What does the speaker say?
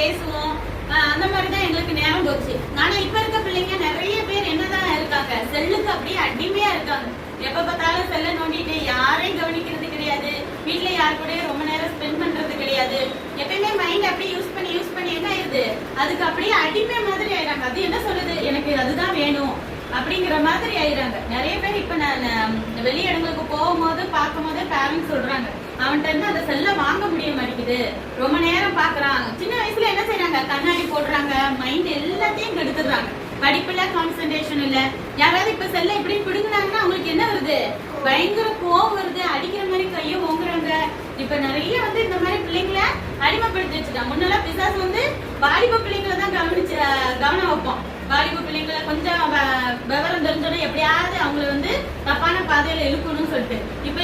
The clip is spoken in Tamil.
பேசுவோம். அந்த மாதிரிதான் எங்களுக்கு நேரம் போச்சு. ஆனா இப்ப இருக்க பிள்ளைங்க நிறைய பேர் என்னதான் இருக்காங்க, செல்லுக்கு அப்படியே அடிமையா இருக்காங்க. எப்ப பார்த்தாலும் செல்ல நோண்டிட்டு யாரையும் கவனிக்கிறது கிடையாது. வீட்டுல யாரு கூட ரொம்ப நேரம் ஸ்பெண்ட் பண்றது கிடையாது. எப்பயுமே மைண்ட் அப்படியே யூஸ் பண்ணி என்ன ஆயிருது, அதுக்கு அப்படியே அடிமை மாதிரி ஆயிடுறாங்க. அது என்ன சொல்லுது, எனக்கு அதுதான் வேணும் அப்படிங்கிற மாதிரி ஆயிடுறாங்க. நிறைய பேர் இப்ப நான் வெளி இடங்களுக்கு போகும்போது பார்க்கும் போதே பேரண்ட்ஸ் சொல்றாங்க, அவன்கிட்ட இருந்து அந்த செல்ல வாங்க முடிய மாட்டேங்குது, ரொம்ப நேரம் பாக்குறாங்க. சின்ன வயசுல என்ன செய்யறாங்க, கண்ணாடி போடுறாங்க, மைண்ட் எல்லாத்தையும் கெடுத்துடுறாங்க. படிப்புல கான்சென்ட்ரேஷன் இல்ல. யாராவது இப்ப செல்ல இப்படி பிடுங்கினாங்கன்னா அவங்களுக்கு என்ன வருது, பயங்கர கோவம் வருது, அடிக்கிற மாதிரி கையை ஓங்குறாங்க. இப்ப நிறைய இந்த மாதிரி பிள்ளைங்களை அடிமைப்படுத்தி வச்சுட்டாங்க. முன்னெல்லாம் பிசாசு வாலிப பிள்ளைங்களை தான் கவனம் வைப்போம். வாலிப பிள்ளைங்களை கொஞ்சம் விவரம் தெரிஞ்சோட எப்படியாவது அவங்களை தப்பான பாதையில இழுக்கணும்னு சொல்லிட்டு இப்ப